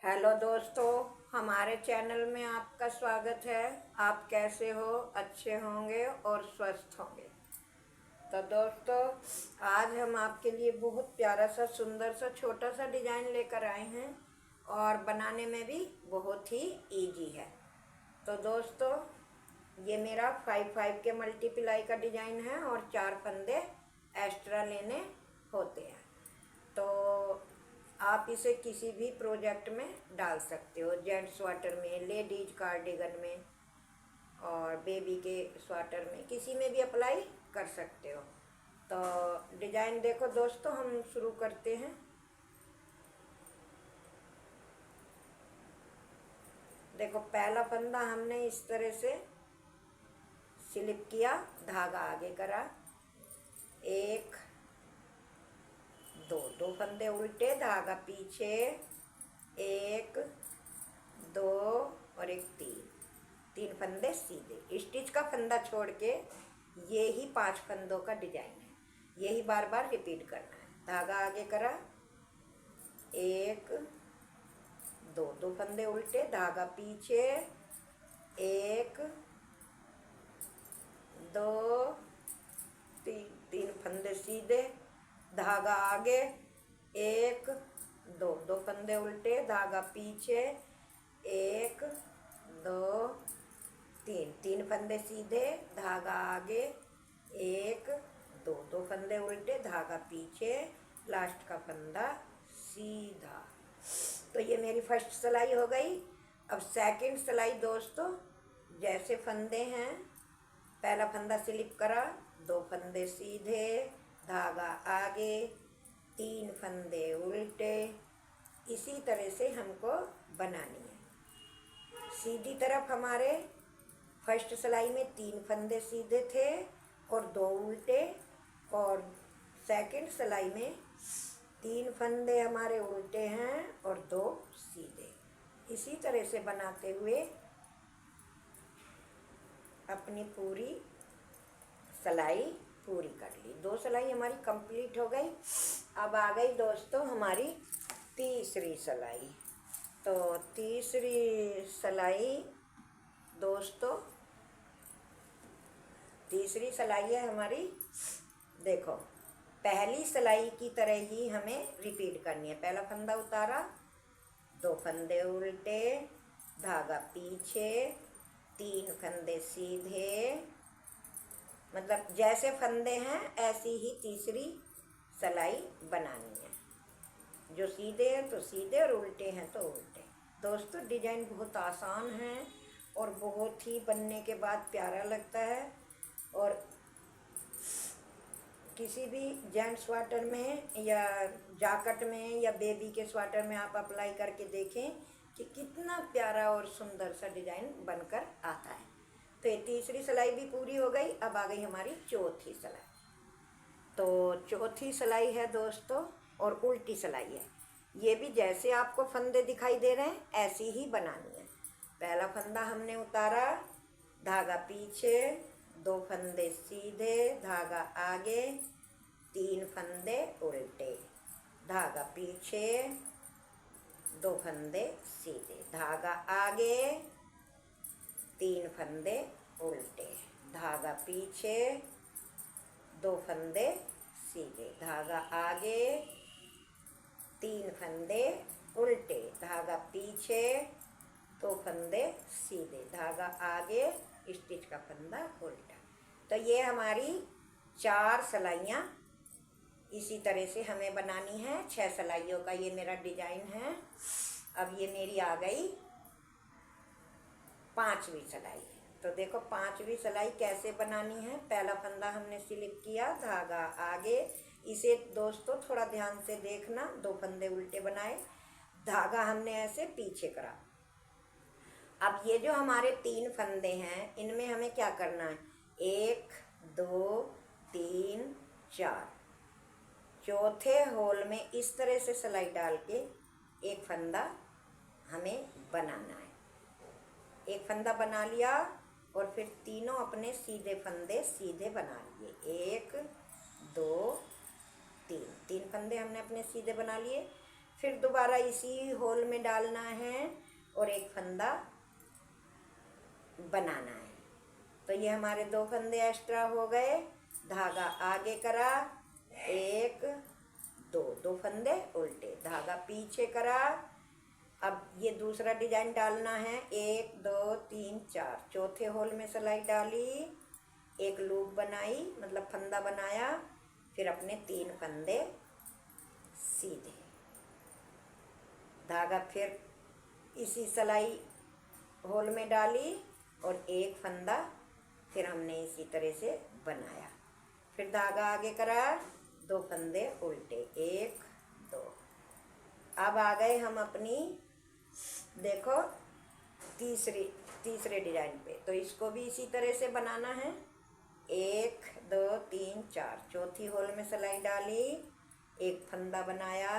Hello दोस्तों, हमारे channel में आपका स्वागत है। आप कैसे हो? अच्छे होंगे और स्वस्थ होंगे। तो दोस्तों, आज हम आपके लिए बहुत प्यारा सा सुंदर सा छोटा सा डिज़ाइन लेकर आए हैं और बनाने में भी बहुत ही इजी है। तो दोस्तों, ये मेरा 5-5 के मल्टीप्लाई का डिज़ाइन है और 4 फंदे एक्स्ट्रा लेने होते हैं। तो आप इसे किसी भी प्रोजेक्ट में डाल सकते हो, जेंट्स स्वेटर में, लेडीज कार्डिगन में और बेबी के स्वेटर में, किसी में भी अप्लाई कर सकते हो। तो डिज़ाइन देखो दोस्तों, हम शुरू करते हैं। देखो, पहला फंदा हमने इस तरह से स्लिप किया, धागा आगे करा, एक दो फंदे उल्टे, धागा पीछे, एक दो और एक तीन फंदे सीधे। स्टिच का फंदा छोड़ के ये ही 5 फंदों का डिजाइन है, यही बार बार रिपीट करना है। धागा आगे करा, एक दो फंदे उल्टे, धागा पीछे, एक दो तीन फंदे सीधे, धागा आगे, एक दो फंदे उल्टे, धागा पीछे, एक दो तीन फंदे सीधे, धागा आगे, एक दो फंदे उल्टे, धागा पीछे, लास्ट का फंदा सीधा। तो ये मेरी फर्स्ट सिलाई हो गई। अब सेकंड सिलाई दोस्तों, जैसे फंदे हैं, पहला फंदा स्लिप करा, 2 फंदे सीधे, धागा आगे, 3 फंदे उल्टे। इसी तरह से हमको बनानी है। सीधी तरफ हमारे फर्स्ट सिलाई में 3 फंदे सीधे थे और 2 उल्टे, और सेकंड सिलाई में 3 फंदे हमारे उल्टे हैं और 2 सीधे। इसी तरह से बनाते हुए अपनी पूरी सिलाई पूरी कर ली। 2 सिलाई हमारी कंप्लीट हो गई। अब आ गई दोस्तों हमारी तीसरी सिलाई। तो तीसरी सिलाई दोस्तों, तीसरी सिलाई है हमारी, देखो पहली सिलाई की तरह ही हमें रिपीट करनी है। पहला फंदा उतारा, 2 फंदे उल्टे, धागा पीछे, 3 फंदे सीधे, मतलब जैसे फंदे हैं ऐसी ही तीसरी सिलाई बनानी है। जो सीधे हैं तो सीधे और उल्टे हैं तो उल्टे। दोस्तों, डिजाइन बहुत आसान है और बहुत ही बनने के बाद प्यारा लगता है। और किसी भी जेंट्स स्वेटर में या जैकेट में या बेबी के स्वेटर में आप अप्लाई करके देखें कि कितना प्यारा और सुंदर सा डिजाइन बनकर आता है। तो ये तीसरी सिलाई भी पूरी हो गई। अब आ गई हमारी चौथी सिलाई। तो चौथी सिलाई है दोस्तों, और उल्टी सिलाई है। ये भी जैसे आपको फंदे दिखाई दे रहे हैं ऐसी ही बनानी है। पहला फंदा हमने उतारा, धागा पीछे, 2 फंदे सीधे, धागा आगे, 3 फंदे उल्टे, धागा पीछे, 2 फंदे सीधे, धागा आगे, 3 फंदे उल्टे, धागा पीछे, 2 फंदे सीधे, धागा आगे, 3 फंदे उल्टे, धागा पीछे, 2 फंदे सीधे, धागा आगे, स्टिच का फंदा उल्टा। तो ये हमारी 4 सिलाइयाँ इसी तरह से हमें बनानी है। 6 सिलाइयों का ये मेरा डिजाइन है। अब ये मेरी आ गई 5वीं सिलाई। तो देखो 5वीं सिलाई कैसे बनानी है। पहला फंदा हमने स्लिप किया, धागा आगे, इसे दोस्तों थोड़ा ध्यान से देखना, 2 फंदे उल्टे बनाए, धागा हमने ऐसे पीछे करा। अब ये जो हमारे 3 फंदे हैं, इनमें हमें क्या करना है, 1 2 3 4, चौथे होल में इस तरह से सिलाई डाल के एक फंदा हमें बनाना है। एक फंदा बना लिया और फिर तीनों अपने सीधे फंदे सीधे बना लिए। 1 2 3 फंदे हमने अपने सीधे बना लिए। फिर दोबारा इसी होल में डालना है और एक फंदा बनाना है। तो ये हमारे 2 फंदे एक्स्ट्रा हो गए। धागा आगे करा, 1 2 फंदे उल्टे, धागा पीछे करा। अब ये दूसरा डिजाइन डालना है, 1 2 3 4, चौथे होल में सिलाई डाली, एक लूप बनाई मतलब फंदा बनाया, फिर अपने 3 फंदे सीधे, धागा फिर इसी सिलाई होल में डाली और एक फंदा फिर हमने इसी तरह से बनाया। फिर धागा आगे करा, 2 फंदे उल्टे, 1 2। अब आ गए हम अपनी देखो तीसरे डिजाइन पे। तो इसको भी इसी तरह से बनाना है, 1 2 3 4, चौथी होल में सिलाई डाली, एक फंदा बनाया,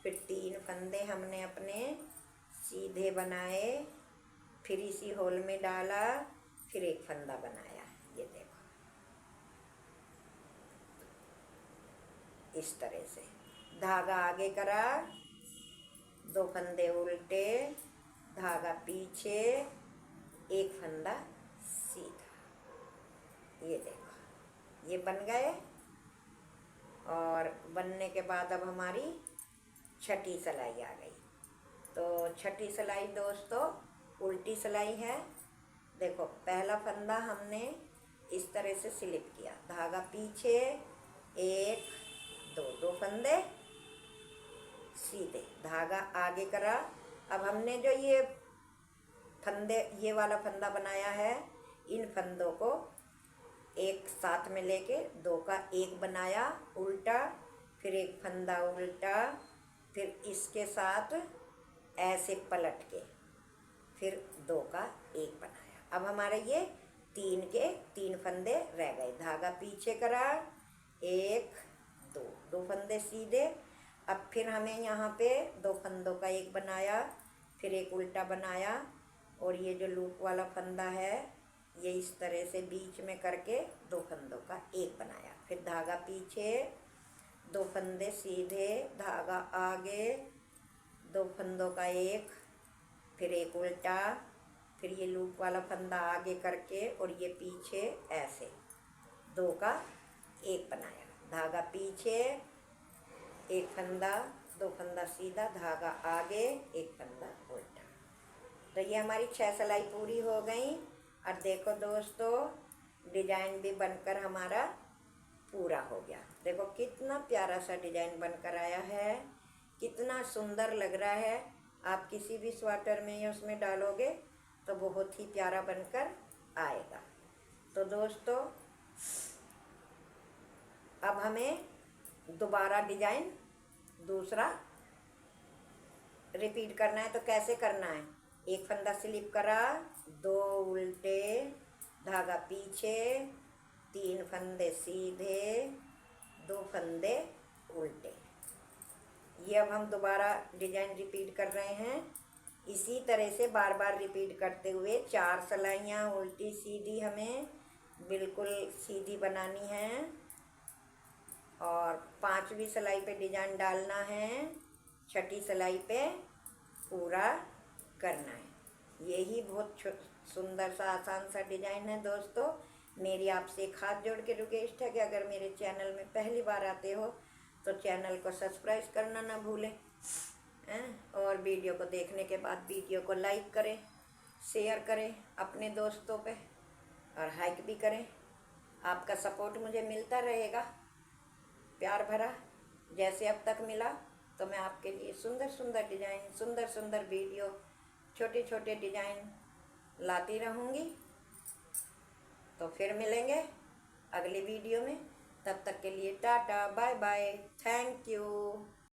फिर 3 फंदे हमने अपने सीधे बनाए, फिर इसी होल में डाला, फिर एक फंदा बनाया। ये देखो इस तरह से धागा आगे करा, 2 फंदे उल्टे, धागा पीछे, एक फंदा सीधा। ये देखो ये बन गए। और बनने के बाद अब हमारी छठी सिलाई आ गई। तो छठी सिलाई दोस्तों उल्टी सिलाई है। देखो पहला फंदा हमने इस तरह से स्लिप किया, धागा पीछे, 1 2 फंदे सीधे, धागा आगे करा। अब हमने जो ये फंदे ये वाला फंदा बनाया है, इन फंदों को एक साथ में लेके 2 का 1 बनाया उल्टा, फिर एक फंदा उल्टा, फिर इसके साथ ऐसे पलट के फिर 2 का 1 बनाया। अब हमारे ये 3 के 3 फंदे रह गए, धागा पीछे करा, 1 2 फंदे सीधे। अब फिर हमें यहाँ पे 2 फंदों का 1 बनाया, फिर एक उल्टा बनाया, और ये जो लूप वाला फंदा है ये इस तरह से बीच में करके 2 फंदों का 1 बनाया, फिर धागा पीछे, 2 फंदे सीधे, धागा आगे, 2 फंदों का 1, फिर एक उल्टा, फिर ये लूप वाला फंदा आगे करके और ये पीछे ऐसे 2 का 1 बनाया, धागा पीछे, एक फंदा, 2 फंदा सीधा, धागा आगे, एक फंदा उल्टा। तो ये हमारी 6 सिलाई पूरी हो गई। और देखो दोस्तों डिजाइन भी बनकर हमारा पूरा हो गया। देखो कितना प्यारा सा डिजाइन बनकर आया है, कितना सुंदर लग रहा है। आप किसी भी स्वेटर में या उसमें डालोगे तो बहुत ही प्यारा बनकर आएगा। तो दोस्तों अब हमें दोबारा डिजाइन दूसरा रिपीट करना है। तो कैसे करना है, एक फंदा स्लिप करा, 2 उल्टे, धागा पीछे, 3 फंदे सीधे, 2 फंदे उल्टे। ये अब हम दोबारा डिजाइन रिपीट कर रहे हैं। इसी तरह से बार बार रिपीट करते हुए 4 सिलाइयाँ उल्टी सीधी हमें बिल्कुल सीधी बनानी है, और 5वीं सिलाई पे डिजाइन डालना है, छठी सिलाई पे पूरा करना है। यही बहुत सुंदर सा आसान सा डिजाइन है दोस्तों। मेरी आपसे एक हाथ जोड़ के रिक्वेस्ट है कि अगर मेरे चैनल में पहली बार आते हो तो चैनल को सब्सक्राइब करना ना भूलें, और वीडियो को देखने के बाद वीडियो को लाइक करें, शेयर करें अपने दोस्तों पे, और हाइक भी करें। आपका सपोर्ट मुझे मिलता रहेगा प्यार भरा, जैसे अब तक मिला। तो मैं आपके लिए सुंदर सुंदर डिजाइन, सुंदर सुंदर वीडियो, छोटे छोटे डिजाइन लाती रहूँगी। तो फिर मिलेंगे अगली वीडियो में, तब तक के लिए ta-ta bye bye, thank you.